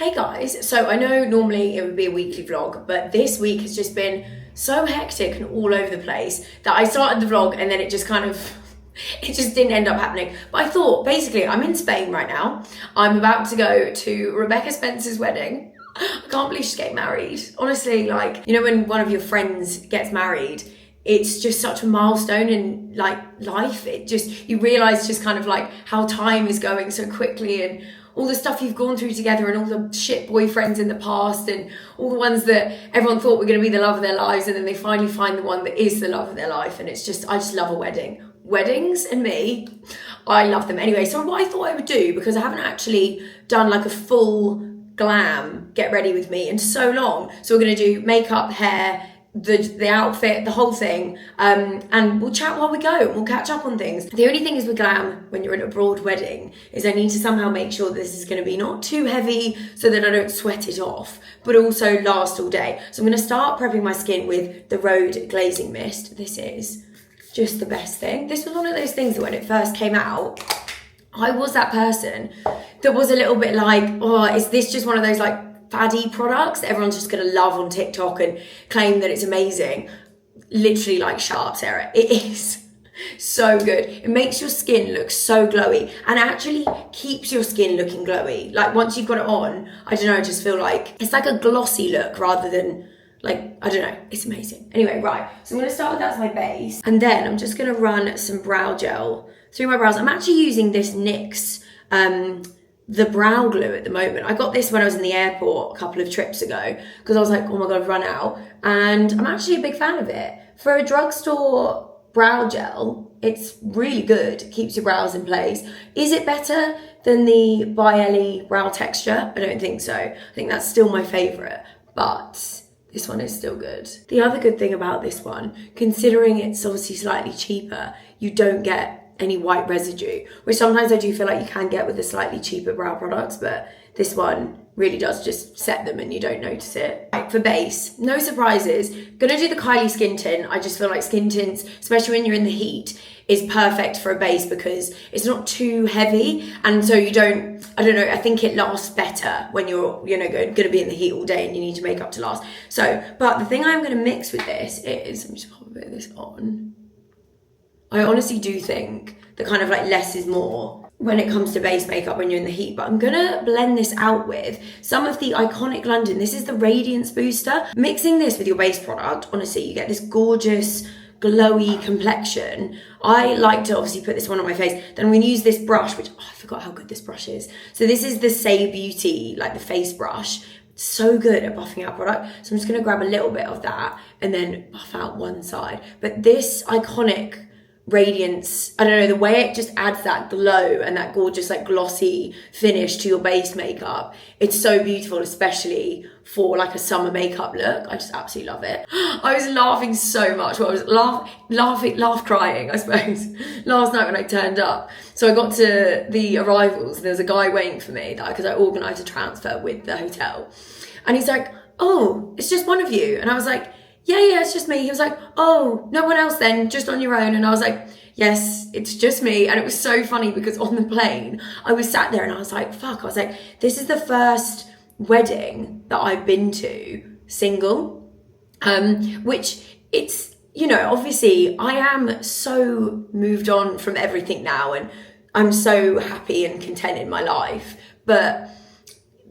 Hey guys, so I know normally it would be a weekly vlog, but this week has just been so hectic and all over the place that I started the vlog and then it just didn't end up happening. But I thought, basically, I'm in Spain right now. I'm about to go to Rebecca Spencer's wedding. I can't believe she's getting married. Honestly, like, you know when one of your friends gets married, it's just such a milestone in like life. You realise just kind of like how time is going so quickly and all the stuff you've gone through together and all the shit boyfriends in the past and all the ones that everyone thought were going to be the love of their lives and then they finally find the one that is the love of their life. And I just love a wedding. Weddings and me, I love them. Anyway, so what I thought I would do, because I haven't actually done like a full glam get ready with me in so long. So we're going to do makeup, hair, the outfit, the whole thing, and we'll chat while we go. We'll catch up on things. The only thing is with glam when you're in a broad wedding is I need to somehow make sure this is going to be not too heavy so that I don't sweat it off, but also last all day. So I'm going to start prepping my skin with the Rhode glazing mist. This is just the best thing. This was one of those things that when it first came out, I was that person that was a little bit like, oh, is this just one of those like faddy products that everyone's just gonna love on TikTok and claim that it's amazing? Literally, like, shut up, Sarah. It is so good. It makes your skin look so glowy and actually keeps your skin looking glowy. Like, once you've got it on, I don't know, I just feel like it's like a glossy look rather than like, I don't know, it's amazing. Anyway, right, so I'm gonna start with that as my base and then I'm just gonna run some brow gel through my brows. I'm actually using this NYX the brow glue at the moment. I got this when I was in the airport a couple of trips ago because I was like, oh my God, I've run out. And I'm actually a big fan of it. For a drugstore brow gel, it's really good. It keeps your brows in place. Is it better than the By Ellie brow texture? I don't think so. I think that's still my favorite, but this one is still good. The other good thing about this one, considering it's obviously slightly cheaper, you don't get any white residue, which sometimes I do feel like you can get with the slightly cheaper brow products, but this one really does just set them and you don't notice it. Right, for base, no surprises. Gonna do the Kylie skin tint. I just feel like skin tints, especially when you're in the heat, is perfect for a base because it's not too heavy and so you don't, I don't know, I think it lasts better when you're, you know, gonna be in the heat all day and you need your makeup to last. So, but the thing I'm gonna mix with this is, let me just pop a bit of this on. I honestly do think that kind of like less is more when it comes to base makeup when you're in the heat, but I'm gonna blend this out with some of the Iconic London. This is the Radiance Booster. Mixing this with your base product, honestly, you get this gorgeous, glowy complexion. I like to obviously put this one on my face. Then I'm gonna use this brush, which, oh, I forgot how good this brush is. So this is the Say Beauty, like the face brush. So good at buffing out product. So I'm just gonna grab a little bit of that and then buff out one side. But this Iconic Radiance, I don't know, the way it just adds that glow and that gorgeous like glossy finish to your base makeup, it's so beautiful, especially for like a summer makeup look. I just absolutely love it. I was laughing so much. Well, I was crying, I suppose, last night when I turned up. So I got to the arrivals and there was a guy waiting for me because I organised a transfer with the hotel. And he's like, oh, it's just one of you. And I was like, yeah, it's just me. He was like, oh, no one else then, just on your own. And I was like, yes, it's just me. And it was so funny because on the plane, I was sat there and I was like, fuck. I was like, this is the first wedding that I've been to single, which it's, you know, obviously I am so moved on from everything now and I'm so happy and content in my life. But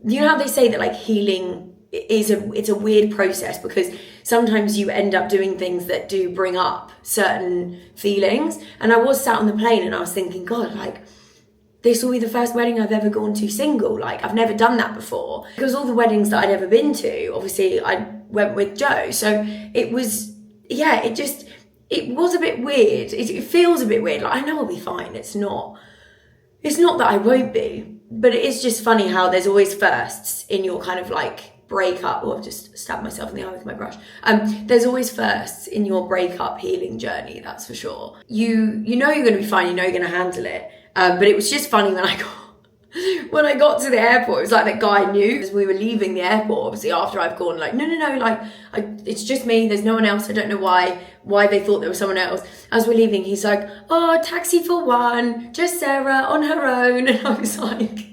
you know how they say that like healing it's a weird process because sometimes you end up doing things that do bring up certain feelings. And I was sat on the plane and I was thinking, God, like, this will be the first wedding I've ever gone to single. Like, I've never done that before. Because all the weddings that I'd ever been to, obviously, I went with Joe. So it was, yeah, it was a bit weird. It feels a bit weird. Like, I know I'll be fine. It's not that I won't be. But it is just funny how there's always firsts in your kind of like breakup, or I've just stabbed myself in the eye with my brush. There's always firsts in your breakup healing journey, that's for sure. You know you're gonna be fine, you know you're gonna handle it. But it was just funny when I got to the airport, it was like that guy knew as we were leaving the airport, obviously after I've gone like, no, like, it's just me, there's no one else, I don't know why they thought there was someone else. As we're leaving, he's like, oh, taxi for one, just Sarah on her own. And I was like,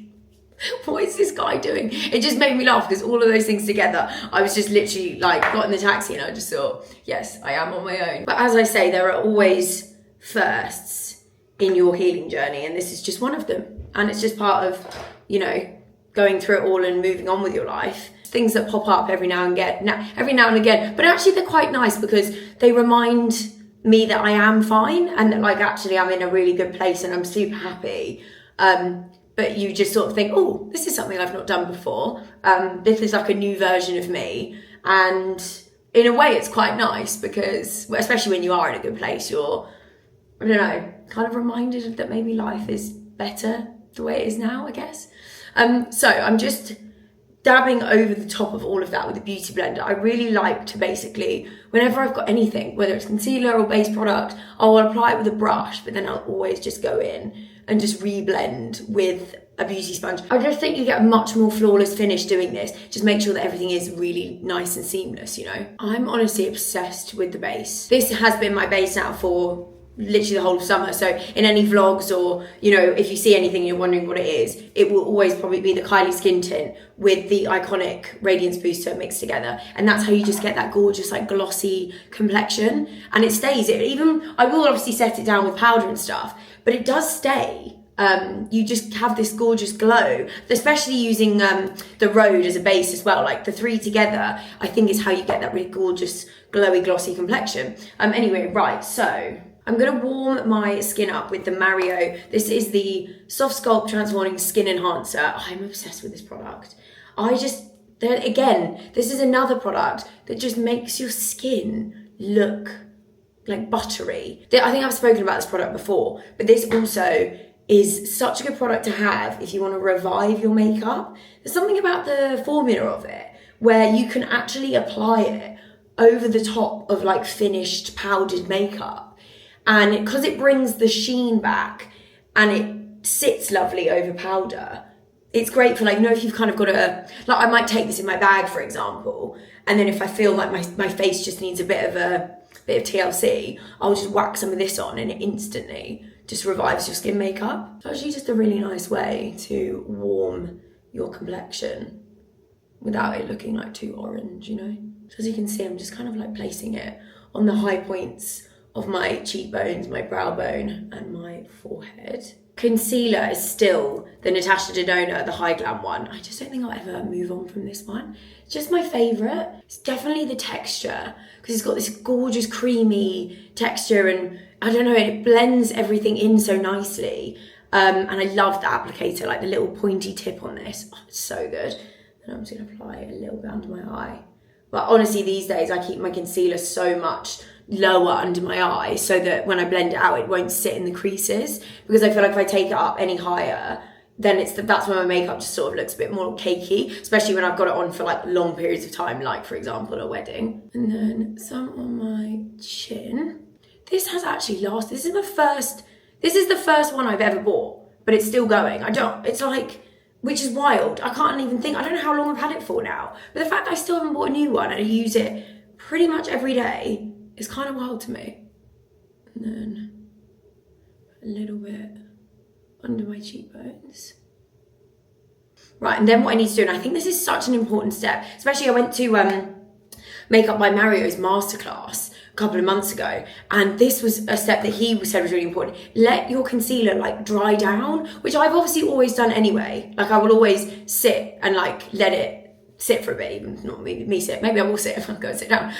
what is this guy doing? It just made me laugh because all of those things together, I was just literally like, got in the taxi and I just thought, yes, I am on my own. But as I say, there are always firsts in your healing journey, and this is just one of them. And it's just part of, you know, going through it all and moving on with your life. Things that pop up every now and again, but actually they're quite nice because they remind me that I am fine and that like actually I'm in a really good place and I'm super happy. But you just sort of think, oh, this is something I've not done before. This is like a new version of me. And in a way, it's quite nice because, especially when you are in a good place, you're, I don't know, kind of reminded that maybe life is better the way it is now, I guess. So I'm just dabbing over the top of all of that with a beauty blender. I really like to basically, whenever I've got anything, whether it's concealer or base product, I'll apply it with a brush, but then I'll always just go in and just re-blend with a beauty sponge. I just think you get a much more flawless finish doing this. Just make sure that everything is really nice and seamless, you know? I'm honestly obsessed with the base. This has been my base now for literally the whole of summer. So in any vlogs or, you know, if you see anything and you're wondering what it is, it will always probably be the Kylie Skin Tint with the iconic Radiance Booster mixed together. And that's how you just get that gorgeous, like glossy complexion. And it stays. I will obviously set it down with powder and stuff, but it does stay. You just have this gorgeous glow, especially using the Rhode as a base as well. Like the three together, I think is how you get that really gorgeous, glowy, glossy complexion. Anyway, right, so I'm going to warm my skin up with the Mario. This is the Soft Sculpt Transforming Skin Enhancer. I'm obsessed with this product. Again, this is another product that just makes your skin look like buttery. I think I've spoken about this product before, but this also is such a good product to have if you want to revive your makeup. There's something about the formula of it where you can actually apply it over the top of like finished powdered makeup. And because it brings the sheen back and it sits lovely over powder, it's great for like, you know, if you've kind of got like I might take this in my bag, for example, and then if I feel like my face just needs a bit of TLC, I'll just whack some of this on and it instantly just revives your skin makeup. It's actually just a really nice way to warm your complexion without it looking like too orange, you know? So as you can see, I'm just kind of like placing it on the high points of my cheekbones, my brow bone, and my forehead. Concealer is still the Natasha Denona, the High Glam one. I just don't think I'll ever move on from this one. It's just my favourite. It's definitely the texture, because it's got this gorgeous creamy texture, and I don't know, it blends everything in so nicely. And I love the applicator, like the little pointy tip on this. Oh, it's so good. And I'm just gonna apply it a little bit under my eye. But honestly, these days I keep my concealer so much lower under my eye so that when I blend it out, it won't sit in the creases, because I feel like if I take it up any higher, then that's when my makeup just sort of looks a bit more cakey, especially when I've got it on for like long periods of time, like for example, a wedding. And then some on my chin. This has actually lasted. This is the first one I've ever bought, but it's still going. It's like, which is wild. I can't even think, I don't know how long I've had it for now, but the fact I still haven't bought a new one and I use it pretty much every day is kind of wild to me. And then a little bit under my cheekbones. Right, and then what I need to do, and I think this is such an important step, especially I went to Makeup by Mario's masterclass a couple of months ago, and this was a step that he said was really important. Let your concealer like dry down, which I've obviously always done anyway. Like I will always sit and like let it sit for a bit, even not me sit, maybe I will sit if I go and sit down,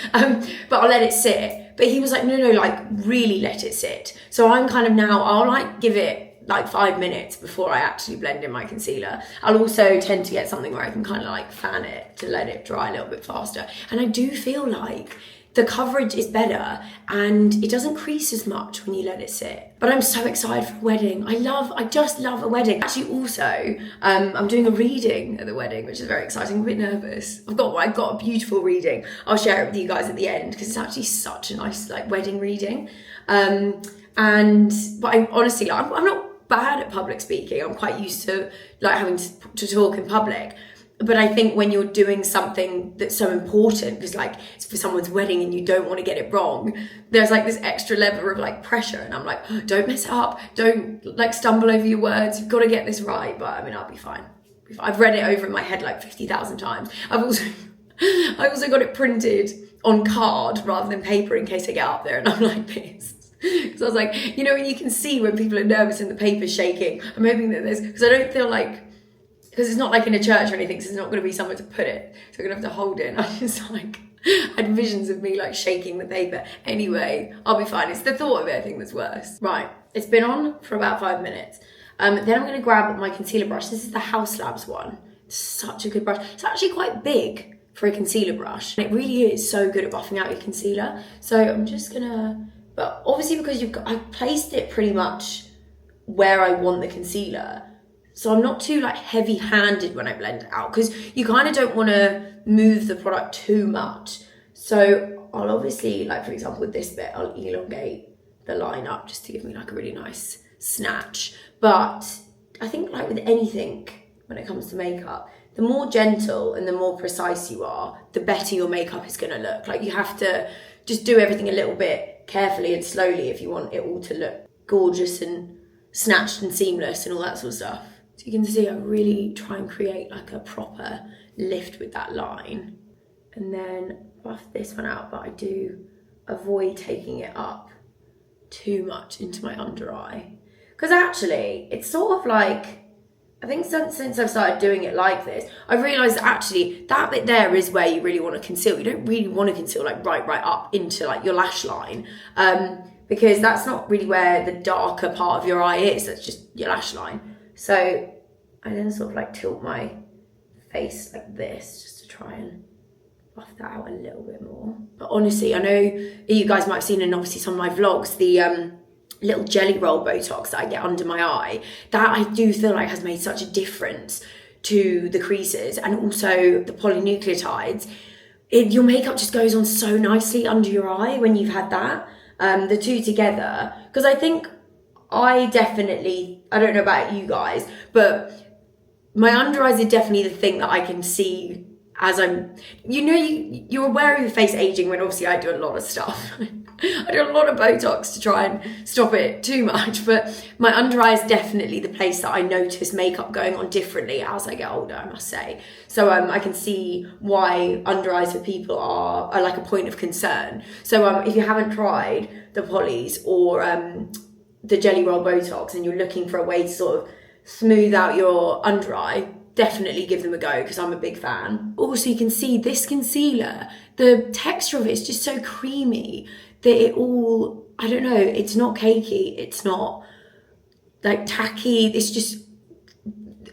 but I'll let it sit. But he was like, no, like really let it sit. So I'm kind of now, I'll like give it like 5 minutes before I actually blend in my concealer. I'll also tend to get something where I can kind of like fan it to let it dry a little bit faster. And I do feel like the coverage is better and it doesn't crease as much when you let it sit. But I'm so excited for a wedding. I just love a wedding. Actually also, I'm doing a reading at the wedding, which is very exciting. I'm a bit nervous. I've got a beautiful reading. I'll share it with you guys at the end because it's actually such a nice like wedding reading. But I'm honestly, I'm not bad at public speaking. I'm quite used to like having to talk in public. But I think when you're doing something that's so important, because like it's for someone's wedding and you don't want to get it wrong, there's like this extra level of like pressure. And I'm like, oh, don't mess it up. Don't like stumble over your words. You've got to get this right. But I mean, I'll be fine. I've read it over in my head like 50,000 times. I also got it printed on card rather than paper in case I get up there and I'm like this. Because I was like, you know, when you can see when people are nervous and the paper's shaking, I'm hoping that because I don't feel like, because it's not like in a church or anything, so there's not going to be somewhere to put it. So I'm going to have to hold it. And I just like, had visions of me like shaking the paper. Anyway, I'll be fine. It's the thought of it, I think, that's worse. Right, it's been on for about 5 minutes. Then I'm going to grab my concealer brush. This is the House Labs one. It's such a good brush. It's actually quite big for a concealer brush. And it really is so good at buffing out your concealer. So I'm just going to... But obviously because I've placed it pretty much where I want the concealer. So I'm not too like heavy-handed when I blend it out because you kind of don't want to move the product too much. So I'll obviously, like for example with this bit, I'll elongate the line up just to give me like a really nice snatch. But I think like with anything when it comes to makeup, the more gentle and the more precise you are, the better your makeup is going to look. Like you have to just do everything a little bit carefully and slowly if you want it all to look gorgeous and snatched and seamless and all that sort of stuff. So you can see I really try and create like a proper lift with that line and then buff this one out, but I do avoid taking it up too much into my under eye. Because actually it's sort of like, I think since I've started doing it like this, I've realised that actually that bit there is where you really want to conceal. You don't really want to conceal like right up into like your lash line because that's not really where the darker part of your eye is. That's just your lash line. So I then sort of like tilt my face like this just to try and buff that out a little bit more. But honestly, I know you guys might have seen in obviously some of my vlogs, the little jelly roll Botox that I get under my eye, that I do feel like has made such a difference to the creases and also the polynucleotides. Your makeup just goes on so nicely under your eye when you've had that, the two together. Because I think I don't know about you guys, but my under eyes are definitely the thing that I can see as I'm, you're aware of your face aging when obviously I do a lot of stuff. I do a lot of Botox to try and stop it too much, but my under eye is definitely the place that I notice makeup going on differently as I get older, I must say. So I can see why under eyes for people are like a point of concern. So if you haven't tried the polys or the jelly roll Botox and you're looking for a way to sort of smooth out your under eye, definitely give them a go because I'm a big fan. Also, you can see this concealer, the texture of it is just so creamy that it all, I don't know, it's not cakey, it's not like tacky, it's just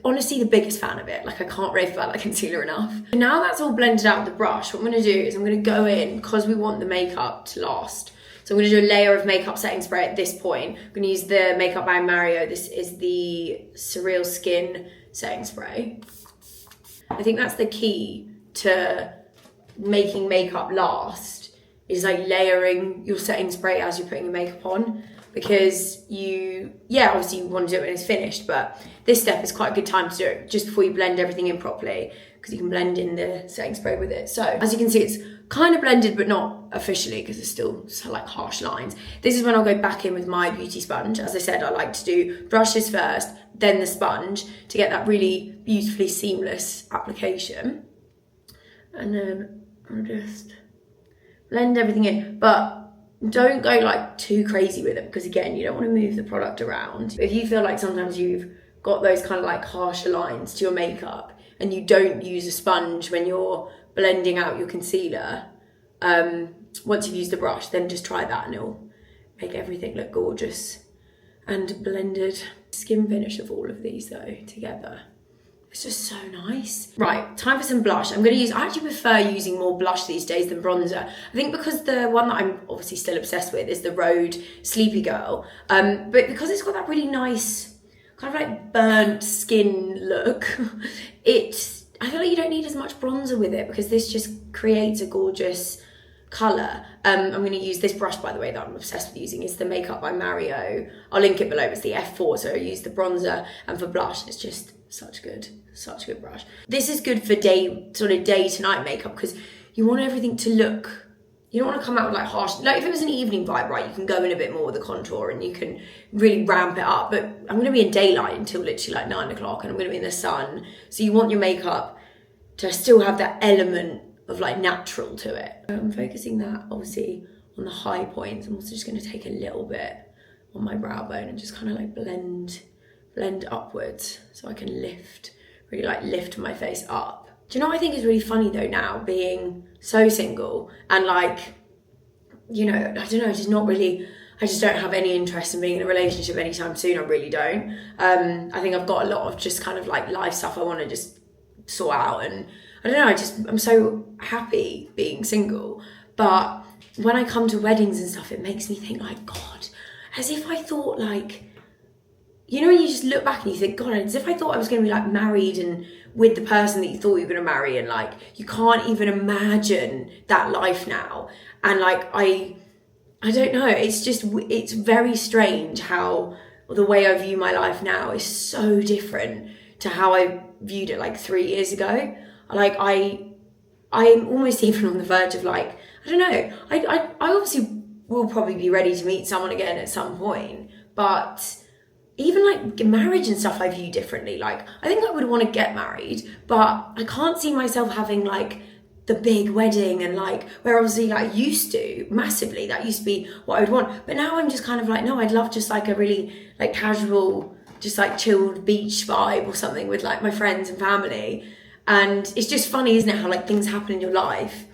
honestly the biggest fan of it. Like I can't rave about that concealer enough. Now that's all blended out with the brush, what I'm going to do is I'm going to go in, because we want the makeup to last, so I'm going to do a layer of makeup setting spray at this point. I'm going to use the Makeup by Mario. This is the Surreal Skin setting spray. I think that's the key to making makeup last, is like layering your setting spray as you're putting your makeup on, because obviously you want to do it when it's finished, but this step is quite a good time to do it just before you blend everything in properly, because you can blend in the setting spray with it. So as you can see, it's kind of blended, but not officially because it's still like harsh lines. This is when I'll go back in with my beauty sponge. As I said, I like to do brushes first, then the sponge to get that really beautifully seamless application. And then I'll just blend everything in, but don't go like too crazy with it, because again, you don't want to move the product around. If you feel like sometimes you've got those kind of like harsher lines to your makeup and you don't use a sponge when you're blending out your concealer, once you've used the brush, then just try that and it'll make everything look gorgeous and blended. Skin finish of all of these though together, it's just so nice. Right, time for some blush. I actually prefer using more blush these days than bronzer. I think because the one that I'm obviously still obsessed with is the Rhode Sleepy Girl, but because it's got that really nice kind of like burnt skin look, I feel like you don't need as much bronzer with it, because this just creates a gorgeous colour. I'm going to use this brush, by the way, that I'm obsessed with using. It's the Makeup by Mario. I'll link it below. It's the F4, so I use the bronzer, and for blush, it's just such a good brush. This is good for day to night makeup, because you want everything to look, you don't want to come out with like harsh, like if it was an evening vibe, right, you can go in a bit more with the contour and you can really ramp it up. But I'm going to be in daylight until literally like 9 o'clock and I'm going to be in the sun. So you want your makeup to still have that element of like natural to it. I'm focusing that obviously on the high points. I'm also just going to take a little bit on my brow bone and just kind of like blend upwards so I can really like lift my face up. Do you know what I think is really funny though now, being so single and like, you know, I don't know, I just don't have any interest in being in a relationship anytime soon. I really don't. I think I've got a lot of just kind of like life stuff I want to just sort out, and I don't know, I'm so happy being single. But when I come to weddings and stuff, it makes me think like, God, as if I thought like, you know, when you just look back and you think, God, as if I thought I was going to be like married and with the person that you thought you were going to marry, and like you can't even imagine that life now. And like I don't know, it's very strange how the way I view my life now is so different to how I viewed it like 3 years ago. Like I'm almost even on the verge of like, I don't know, I obviously will probably be ready to meet someone again at some point, but even like marriage and stuff I view differently. Like I think I would want to get married, but I can't see myself having like the big wedding and like, where obviously like used to massively, that used to be what I would want. But now I'm just kind of like, no, I'd love just like a really like casual, just like chilled beach vibe or something with like my friends and family. And it's just funny, isn't it, how like things happen in your life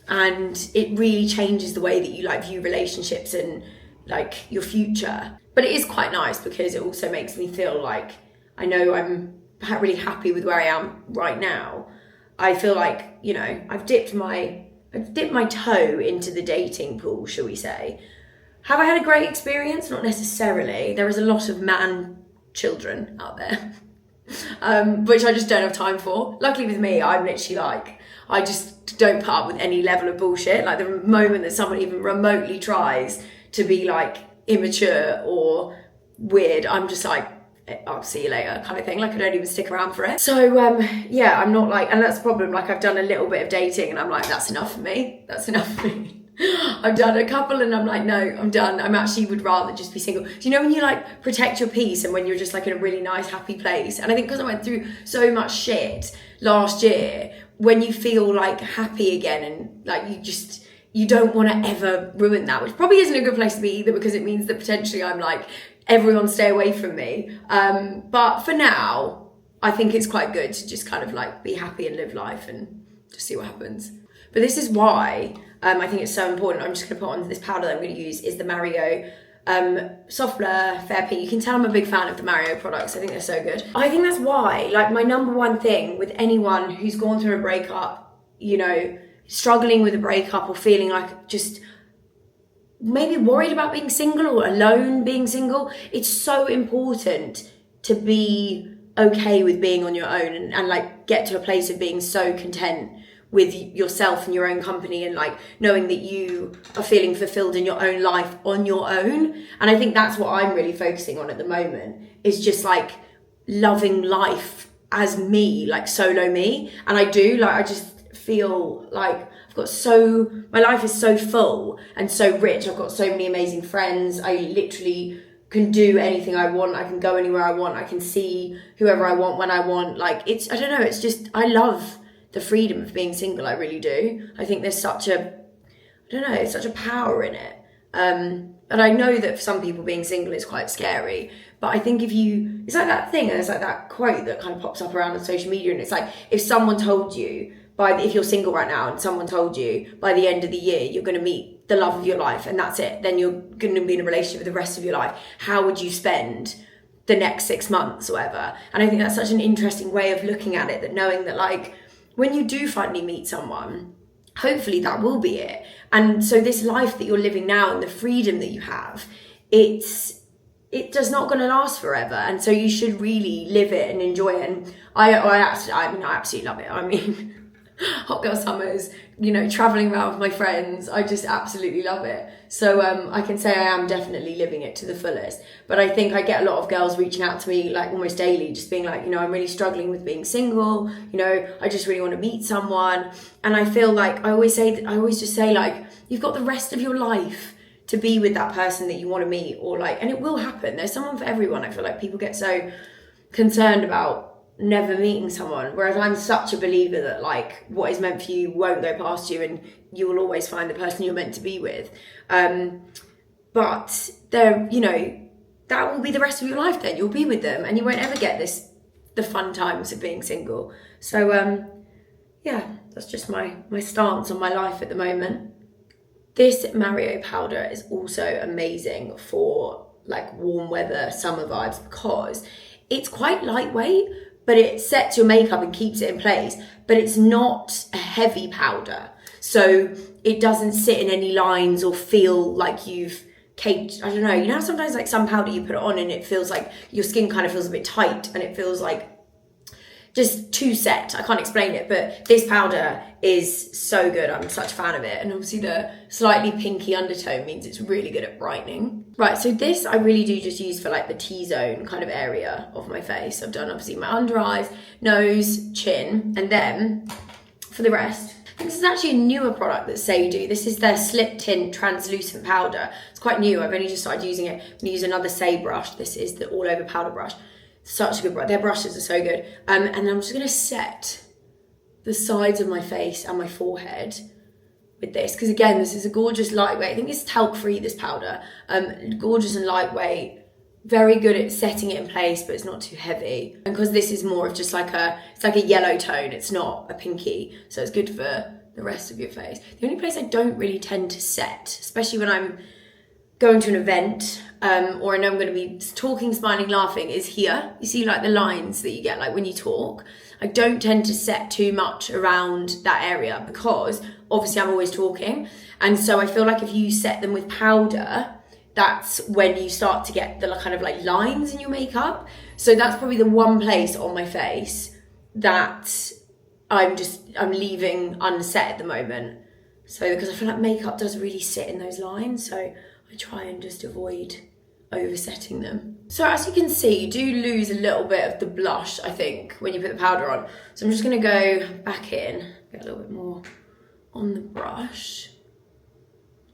and it really changes the way that you like view relationships and like your future. But it is quite nice because it also makes me feel like I know I'm really happy with where I am right now. I feel like, you know, I've dipped my toe into the dating pool, shall we say. Have I had a great experience? Not necessarily. There is a lot of children out there, which I just don't have time for. Luckily with me, I'm literally like, I just don't put up with any level of bullshit. Like the moment that someone even remotely tries to be like immature or weird, I'm just like, I'll see you later kind of thing. Like I don't even stick around for it. So yeah, I'm not like, and that's the problem. Like I've done a little bit of dating and I'm like, that's enough for me. That's enough for me. I've done a couple and I'm like, no, I'm done. I'm actually would rather just be single. Do you know when you like protect your peace and when you're just like in a really nice, happy place? And I think because I went through so much shit last year, when you feel like happy again and like you don't want to ever ruin that, which probably isn't a good place to be either, because it means that potentially I'm like, everyone stay away from me. But for now, I think it's quite good to just kind of like be happy and live life and just see what happens. But this is why I think it's so important. I'm just going to put on this powder that I'm going to use is the Mario Soft Blur Fair Pink. You can tell I'm a big fan of the Mario products. I think they're so good. I think that's why, like, my number one thing with anyone who's gone through a breakup, you know, struggling with a breakup or feeling like just maybe worried about being single or alone being single, it's so important to be okay with being on your own and like get to a place of being so content with yourself and your own company and like knowing that you are feeling fulfilled in your own life on your own. And I think that's what I'm really focusing on at the moment, is just like loving life as me, like solo me. And I do, like, I just feel like my life is so full and so rich. I've got so many amazing friends. I literally can do anything I want. I can go anywhere I want. I can see whoever I want when I want. Like, it's, I don't know, it's just, I love the freedom of being single. I really do. I think there's such a power in it. And I know that for some people being single is quite scary, but I think it's like that thing, and it's like that quote that kind of pops up around on social media, and it's like, if someone told you, if you're single right now and someone told you by the end of the year you're going to meet the love of your life and that's it, then you're going to be in a relationship for the rest of your life, how would you spend the next 6 months or whatever? And I think that's such an interesting way of looking at it, that knowing that like when you do finally meet someone, hopefully that will be it. And so this life that you're living now and the freedom that you have, it does not going to last forever. And so you should really live it and enjoy it. And I absolutely love it. I mean, hot girl summers, you know, traveling around with my friends. I just absolutely love it. So I can say I am definitely living it to the fullest. But I think I get a lot of girls reaching out to me like almost daily, just being like, you know, I'm really struggling with being single. You know, I just really want to meet someone. And I feel like I always just say like, you've got the rest of your life to be with that person that you want to meet, or like, and it will happen. There's someone for everyone. I feel like people get so concerned about never meeting someone, whereas I'm such a believer that like what is meant for you won't go past you, and you will always find the person you're meant to be with. But there, you know, that will be the rest of your life. Then you'll be with them, and you won't ever get the fun times of being single. So yeah, that's just my stance on my life at the moment. This Mario powder is also amazing for like warm weather, summer vibes, because it's quite lightweight, but it sets your makeup and keeps it in place, but it's not a heavy powder. So it doesn't sit in any lines or feel like you've caked, I don't know, you know, sometimes like some powder you put it on and it feels like your skin kind of feels a bit tight and it feels like just too set. I can't explain it, but this powder is so good. I'm such a fan of it. And obviously the slightly pinky undertone means it's really good at brightening. Right, so this I really do just use for like the T-zone kind of area of my face. I've done obviously my under eyes, nose, chin, and then for the rest, I think this is actually a newer product that Say do. This is their Slip Tint Translucent Powder. It's quite new. I've only just started using it. I'm gonna use another Say brush. This is the all over powder brush. Such a good brush. Their brushes are so good. And I'm just gonna set the sides of my face and my forehead with this, because again, this is a gorgeous lightweight. I think it's talc-free, this powder. Gorgeous and lightweight. Very good at setting it in place, but it's not too heavy. And because this is more of just like it's like a yellow tone. It's not a pinky, so it's good for the rest of your face. The only place I don't really tend to set, especially when I'm going to an event, or I know I'm going to be talking, smiling, laughing, is here. You see like the lines that you get like when you talk. I don't tend to set too much around that area because obviously I'm always talking. And so I feel like if you set them with powder, that's when you start to get the kind of like lines in your makeup. So that's probably the one place on my face that I'm leaving unset at the moment. So because I feel like makeup does really sit in those lines. So I try and just avoid oversetting them. So as you can see, you do lose a little bit of the blush, I think, when you put the powder on. So I'm just gonna go back in, get a little bit more on the brush,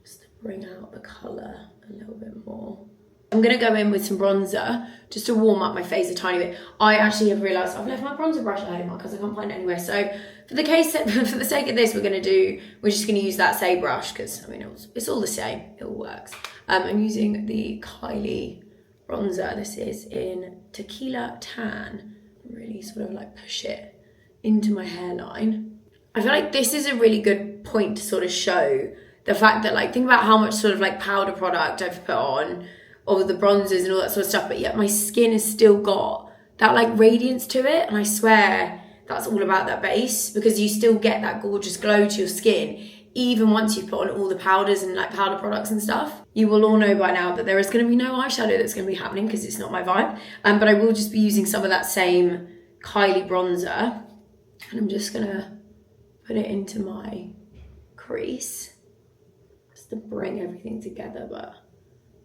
just to bring out the colour a little bit more. I'm gonna go in with some bronzer just to warm up my face a tiny bit. I actually have realised I've left my bronzer brush at home because I can't find it anywhere. So for the sake of this, we're just gonna use that Say brush because I mean it's all the same. It all works. I'm using the Kylie bronzer. This is in Tequila Tan. Really sort of like push it into my hairline. I feel like this is a really good point to sort of show the fact that like think about how much sort of like powder product I've put on, or the bronzers and all that sort of stuff, but yet my skin has still got that like radiance to it, and I swear that's all about that base, because you still get that gorgeous glow to your skin even once you've put on all the powders and like powder products and stuff. You will all know by now that there is going to be no eyeshadow that's going to be happening because it's not my vibe, but I will just be using some of that same Kylie bronzer, and I'm just going to put it into my crease just to bring everything together. But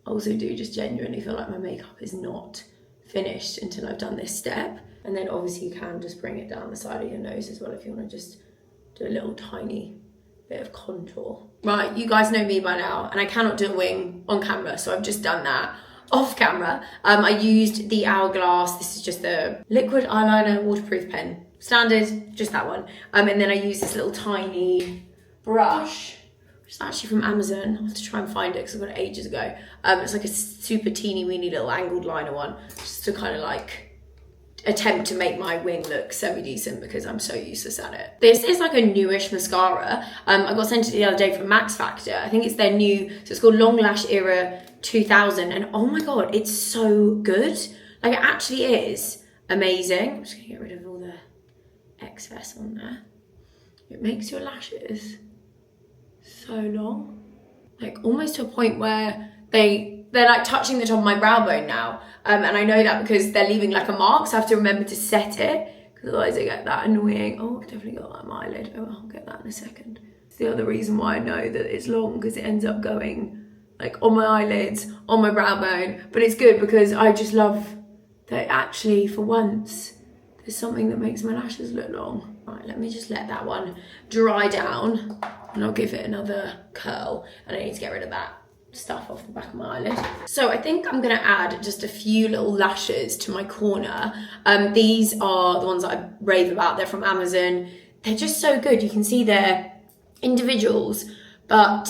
I also do just genuinely feel like my makeup is not finished until I've done this step. And then obviously you can just bring it down the side of your nose as well if you want to just do a little tiny bit of contour. Right, you guys know me by now, and I cannot do a wing on camera, so I've just done that off camera. I used the Hourglass. This is just the liquid eyeliner waterproof pen. Standard, just that one. And then I used this little tiny brush, which is actually from Amazon. I'll have to try and find it because I got it ages ago. It's like a super teeny weeny little angled liner one, just to kind of like attempt to make my wing look semi-decent because I'm so useless at it. This is like a newish mascara. I got sent it the other day from Max Factor. I think it's their new, so it's called Long Lash Era 2000, and oh my god, it's so good. Like it actually is amazing. I'm just gonna get rid of all the excess on there. It makes your lashes so long, like almost to a point where they're like touching the top of my brow bone now. And I know that because they're leaving like a mark, so I have to remember to set it, because otherwise I get that annoying. Oh, I've definitely got that on my eyelid. Oh, in a second. It's the other reason why I know that it's long, because it ends up going like on my eyelids, on my brow bone. But it's good because I just love that actually for once there's something that makes my lashes look long. Right, let me just let that one dry down and I'll give it another curl. And I need to get rid of that stuff off the back of my eyelid. So I think I'm gonna add just a few little lashes to my corner. These are the ones that I rave about. They're from Amazon. They're just so good. You can see they're individuals, but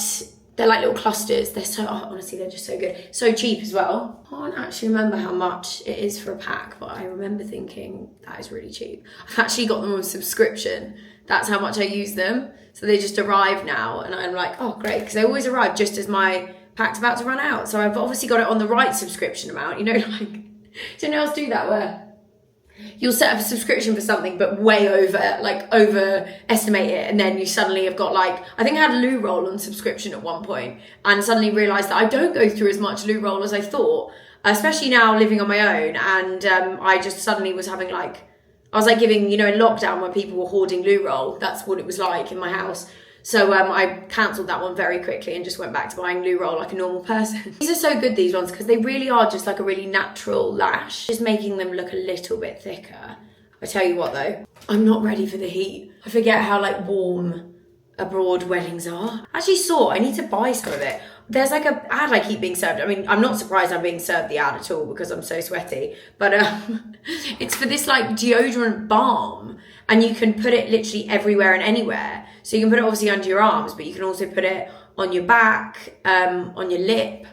they're like little clusters. They're so, oh, honestly, they're just so good. So cheap as well. I can't actually remember how much it is for a pack, but I remember thinking that is really cheap. I've actually got them on subscription. That's how much I use them. So they just arrive now and I'm like, oh great, because they always arrive just as my pack's about to run out. So I've obviously got it on the right subscription amount. You know, like, does anyone else do that where you'll set up a subscription for something but way overestimate it, and then you suddenly have got like, I think I had loo roll on subscription at one point and suddenly realised that I don't go through as much loo roll as I thought, especially now living on my own. And I just suddenly was having like, I was like giving, you know, in lockdown when people were hoarding loo roll, that's what it was like in my house. So I cancelled that one very quickly and just went back to buying loo roll like a normal person. These are so good, these ones, because they really are just like a really natural lash, just making them look a little bit thicker. I tell you what though, I'm not ready for the heat. I forget how like warm abroad weddings are. I actually saw, I need to buy some of it. There's like a ad I keep being served. I mean, I'm not surprised I'm being served the ad at all because I'm so sweaty, but it's for this like deodorant balm, and you can put it literally everywhere and anywhere. So you can put it obviously under your arms, but you can also put it on your back, on your lip.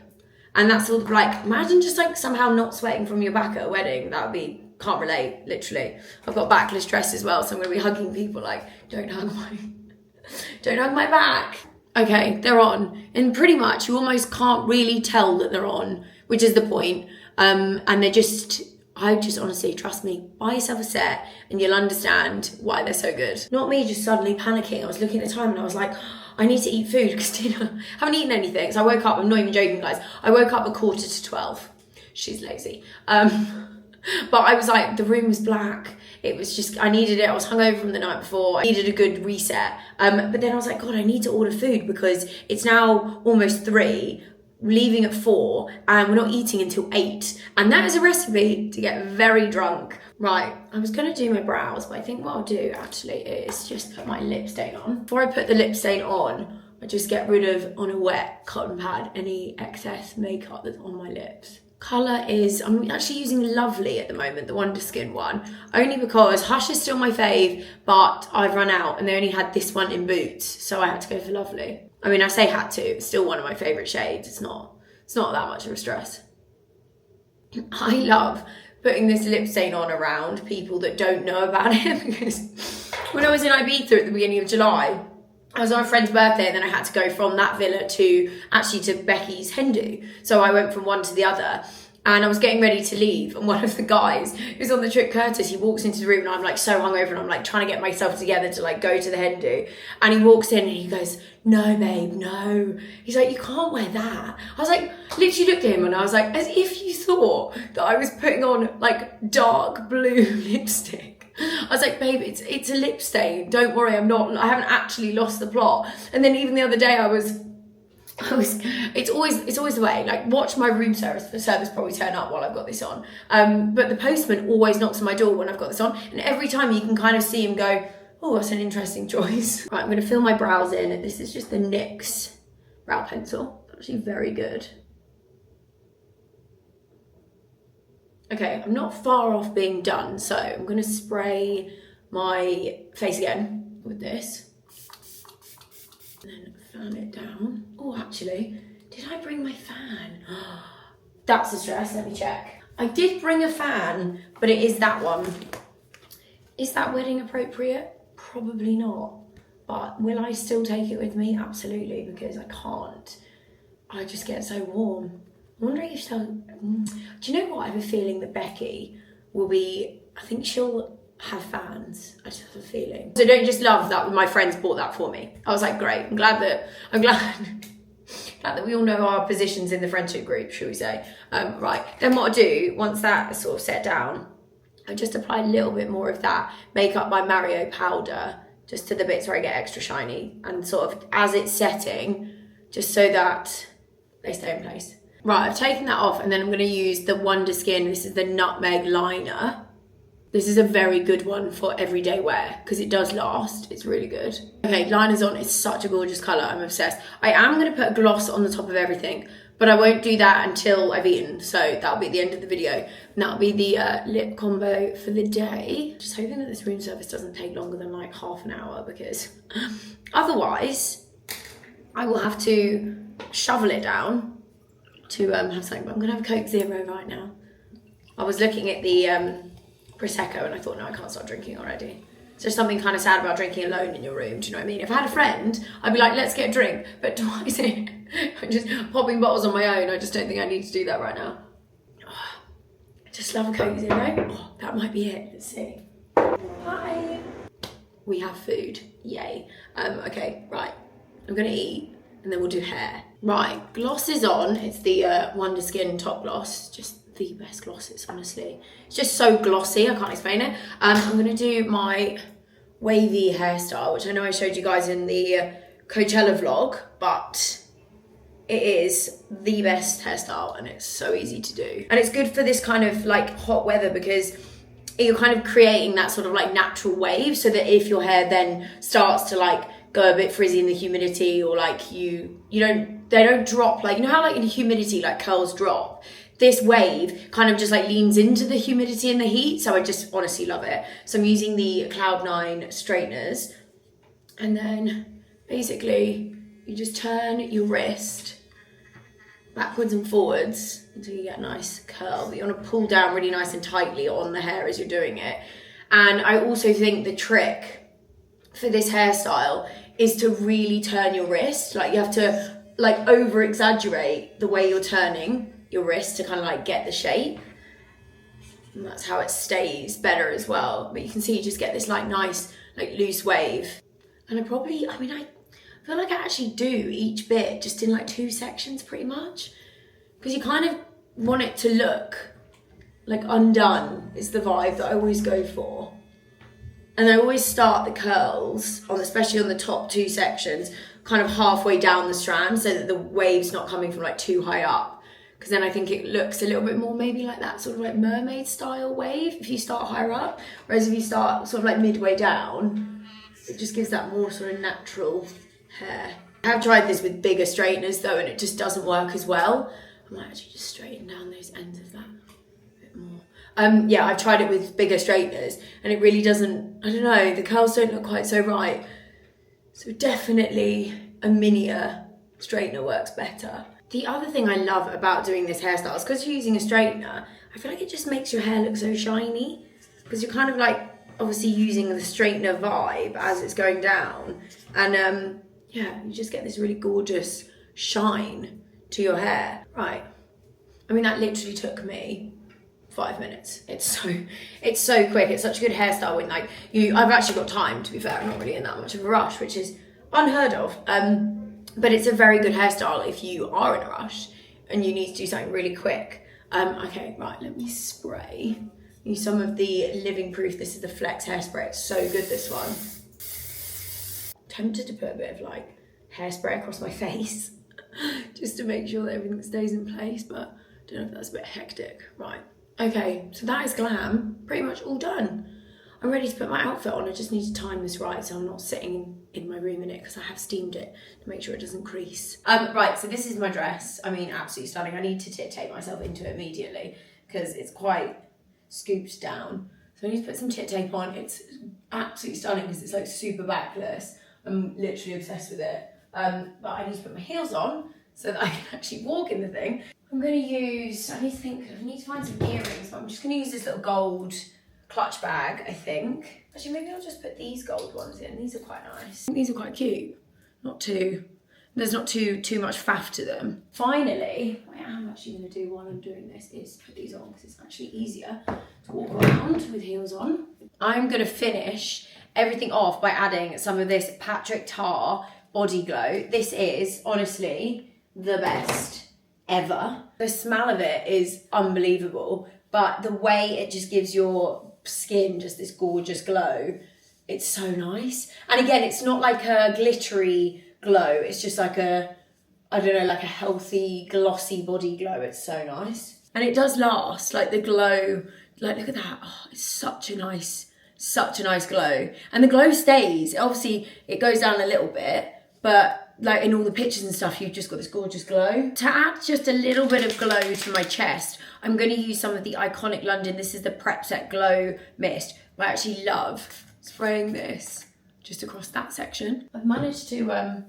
And that's sort of like, imagine just like somehow not sweating from your back at a wedding. That would be, can't relate, literally. I've got backless dress as well, so I'm gonna be hugging people like, don't hug my back. Okay, they're on. And pretty much you almost can't really tell that they're on, which is the point. And they're just, I just honestly, trust me, buy yourself a set and you'll understand why they're so good. Not me just suddenly panicking. I was looking at the time and I was like, I need to eat food because dinner, I haven't eaten anything. So I woke up, I'm not even joking guys, I woke up at 11:45. She's lazy. But I was like, the room was black. It was just, I needed it. I was hungover from the night before. I needed a good reset. But then I was like, God, I need to order food because it's now almost 3, leaving at 4, and we're not eating until 8. And that is a recipe to get very drunk. Right, I was gonna do my brows, but I think what I'll do actually is just put my lip stain on. Before I put the lip stain on, I just get rid of, on a wet cotton pad, any excess makeup that's on my lips. Colour is, I'm actually using Lovely at the moment, the Wonder Skin one, only because Hush is still my fave, but I've run out and they only had this one in Boots, so I had to go for Lovely. I mean, I say had to, it's still one of my favourite shades. It's not that much of a stress. I love putting this lip stain on around people that don't know about it, because when I was in Ibiza at the beginning of July, I was on a friend's birthday and then I had to go from that villa to Becky's hen do. So I went from one to the other and I was getting ready to leave. And one of the guys who's on the trip, Curtis, he walks into the room and I'm like so hungover and I'm like trying to get myself together to like go to the hen do. And he walks in and he goes, no babe, no. He's like, you can't wear that. I was like, literally looked at him and I was like, as if you thought that I was putting on like dark blue lipstick. I was like, babe, it's a lip stain. Don't worry, I haven't actually lost the plot. And then even the other day it's always the way. Like, watch my room service. The service probably turn up while I've got this on. But the postman always knocks on my door when I've got this on. And every time you can kind of see him go, oh, that's an interesting choice. Right, I'm gonna fill my brows in. This is just the NYX brow pencil. Actually very good. Okay, I'm not far off being done, so I'm gonna spray my face again with this. And then fan it down. Oh, actually, did I bring my fan? That's a stress, let me check. I did bring a fan, but it is that one. Is that wedding appropriate? Probably not. But will I still take it with me? Absolutely, because I can't. I just get so warm. I'm wondering if she'll, do you know what? I have a feeling that Becky will be, I think she'll have fans. I just have a feeling. So don't just love that my friends bought that for me. I was like, great, I'm glad that we all know our positions in the friendship group, shall we say. Right, then what I do, once that is sort of set down, I just apply a little bit more of that Makeup by Mario powder just to the bits where I get extra shiny, and sort of as it's setting, just so that they stay in place. Right, I've taken that off, and then I'm going to use the Wonder Skin. This is the Nutmeg Liner. This is a very good one for everyday wear because it does last. It's really good. Okay, liner's on. It's such a gorgeous colour. I'm obsessed. I am going to put a gloss on the top of everything, but I won't do that until I've eaten. So that'll be at the end of the video. And that'll be the lip combo for the day. Just hoping that this room service doesn't take longer than like half an hour, because otherwise I will have to shovel it down to have something. But I'm going to have a Coke Zero right now. I was looking at the Prosecco and I thought, no, I can't start drinking already. There's something kind of sad about drinking alone in your room, do you know what I mean? If I had a friend, I'd be like, let's get a drink. But twice I'm just popping bottles on my own. I just don't think I need to do that right now. Oh, I just love a Coke Zero. Oh, that might be it. Let's see. Hi. We have food. Yay. Okay, right. I'm going to eat and then we'll do hair. Right, gloss is on. It's the Wonder Skin Top Gloss. Just the best glosses, honestly. It's just so glossy, I can't explain it. I'm going to do my wavy hairstyle, which I know I showed you guys in the Coachella vlog, but it is the best hairstyle and it's so easy to do. And it's good for this kind of like hot weather because you're kind of creating that sort of like natural wave, so that if your hair then starts to like go a bit frizzy in the humidity, or like they don't drop, like, you know how like in humidity like curls drop? This wave kind of just like leans into the humidity and the heat, so I just honestly love it. So I'm using the Cloud9 straighteners, and then basically you just turn your wrist backwards and forwards until you get a nice curl. But you want to pull down really nice and tightly on the hair as you're doing it. And I also think the trick for this hairstyle is to really turn your wrist. Like, you have to like over exaggerate the way you're turning your wrist to kind of like get the shape, and that's how it stays better as well. But you can see you just get this like nice like loose wave. And I feel like I actually do each bit just in like 2 sections pretty much, because you kind of want it to look like undone is the vibe that I always go for. And I always start the curls on, especially on the top 2 sections, kind of halfway down the strand, so that the wave's not coming from like too high up. Because then I think it looks a little bit more maybe like that sort of like mermaid style wave if you start higher up. Whereas if you start sort of like midway down, it just gives that more sort of natural hair. I have tried this with bigger straighteners though, and it just doesn't work as well. I might actually just straighten down those ends of that a bit more. Yeah, I've tried it with bigger straighteners and it really doesn't, I don't know, the curls don't look quite so right. So definitely a minier straightener works better. The other thing I love about doing this hairstyle is because you're using a straightener, I feel like it just makes your hair look so shiny, because you're kind of like obviously using the straightener vibe as it's going down, and yeah, you just get this really gorgeous shine to your hair. Right, I mean that literally took me 5 minutes. It's so quick. It's such a good hairstyle when like I've actually got time, to be fair. I'm not really in that much of a rush, which is unheard of. But it's a very good hairstyle if you are in a rush and you need to do something really quick. Okay, right, let me spray. Use some of the Living Proof. This is the Flex hairspray. It's so good, this one. Tempted to put a bit of like hairspray across my face just to make sure that everything stays in place, but I don't know if that's a bit hectic. Right, okay, so that is Glam, pretty much all done. I'm ready to put my outfit on. I just need to time this right so I'm not sitting in my room in it, because I have steamed it to make sure it doesn't crease. Right, so this is my dress. I mean, absolutely stunning. I need to tit tape myself into it immediately because it's quite scooped down. So I need to put some tit tape on. It's absolutely stunning because it's like super backless. I'm literally obsessed with it. But I need to put my heels on so that I can actually walk in the thing. I'm gonna use, I need to find some earrings, but I'm just gonna use this little gold clutch bag, I think. Actually, maybe I'll just put these gold ones in. These are quite nice. These are quite cute. There's not too much faff to them. Finally, what I am actually gonna do while I'm doing this is put these on, because it's actually easier to walk around with heels on. I'm gonna finish everything off by adding some of this Patrick Tar Body Glow. This is honestly the best ever. The smell of it is unbelievable, but the way it just gives your skin just this gorgeous glow it's so nice. And again, it's not like a glittery glow. It's just like a, I don't know, like a healthy, glossy body glow. It's so nice. And it does last, like the glow, like look at that. Oh, it's such a nice glow. And the glow stays. Obviously, it goes down a little bit, but like in all the pictures and stuff, you've just got this gorgeous glow. To add just a little bit of glow to my chest, I'm going to use some of the Iconic London. This is the Prep Set Glow Mist. I actually love spraying this just across that section. I've managed to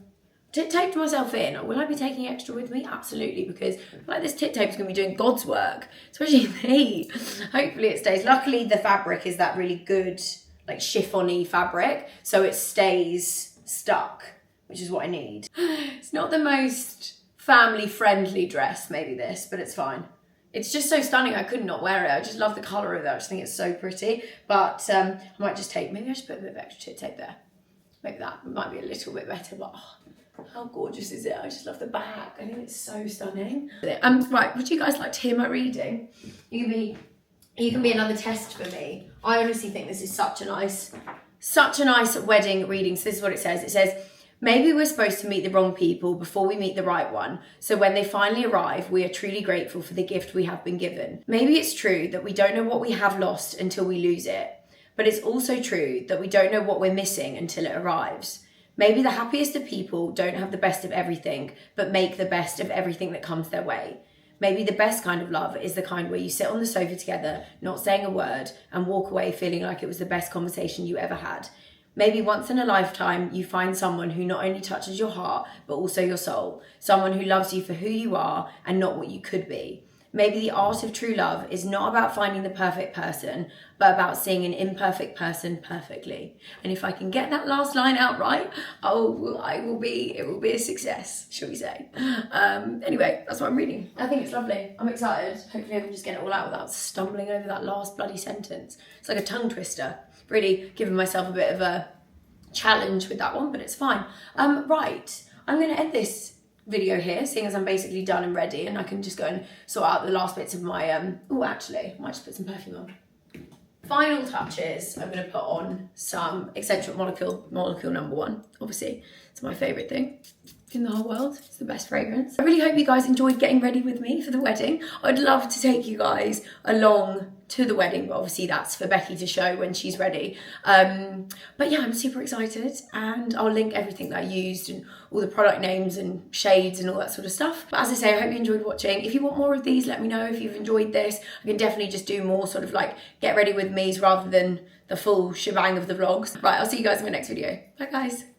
tit tape myself in. Will I be taking extra with me? Absolutely, because I feel like this tit tape is going to be doing God's work, especially me. Hopefully it stays. Luckily the fabric is that really good, like chiffon-y fabric, so it stays stuck, which is what I need. It's not the most family-friendly dress, maybe this, but it's fine. It's just so stunning, I could not wear it. I just love the colour of it. I just think it's so pretty. But I might just take, maybe I should put a bit of extra tit tape there. Maybe that might be a little bit better, but oh, how gorgeous is it? I just love the back. I think it's so stunning. Right, would you guys like to hear my reading? You can be another test for me. I honestly think this is such a nice wedding reading. So this is what it says. It says, maybe we're supposed to meet the wrong people before we meet the right one. So when they finally arrive, we are truly grateful for the gift we have been given. Maybe it's true that we don't know what we have lost until we lose it. But it's also true that we don't know what we're missing until it arrives. Maybe the happiest of people don't have the best of everything, but make the best of everything that comes their way. Maybe the best kind of love is the kind where you sit on the sofa together, not saying a word, and walk away feeling like it was the best conversation you ever had. Maybe once in a lifetime, you find someone who not only touches your heart, but also your soul. Someone who loves you for who you are and not what you could be. Maybe the art of true love is not about finding the perfect person, but about seeing an imperfect person perfectly. And if I can get that last line out right, it will be a success, shall we say. Anyway, that's what I'm reading. I think it's lovely. I'm excited. Hopefully I can just get it all out without stumbling over that last bloody sentence. It's like a tongue twister. Really giving myself a bit of a challenge with that one, but it's fine. Right, I'm going to end this video here, seeing as I'm basically done and ready, and I can just go and sort out the last bits of my oh, actually I might just put some perfume on. Final touches, I'm going to put on some Eccentric Molecule number 1. Obviously it's my favourite thing in the whole world. It's the best fragrance. I really hope you guys enjoyed getting ready with me for the wedding. I'd love to take you guys along to the wedding, but obviously that's for Becky to show when she's ready. But yeah, I'm super excited, and I'll link everything that I used and all the product names and shades and all that sort of stuff. But as I say, I hope you enjoyed watching. If you want more of these, let me know. If you've enjoyed this, I can definitely just do more sort of like get ready with me's rather than the full shebang of the vlogs. Right, I'll see you guys in my next video. Bye guys.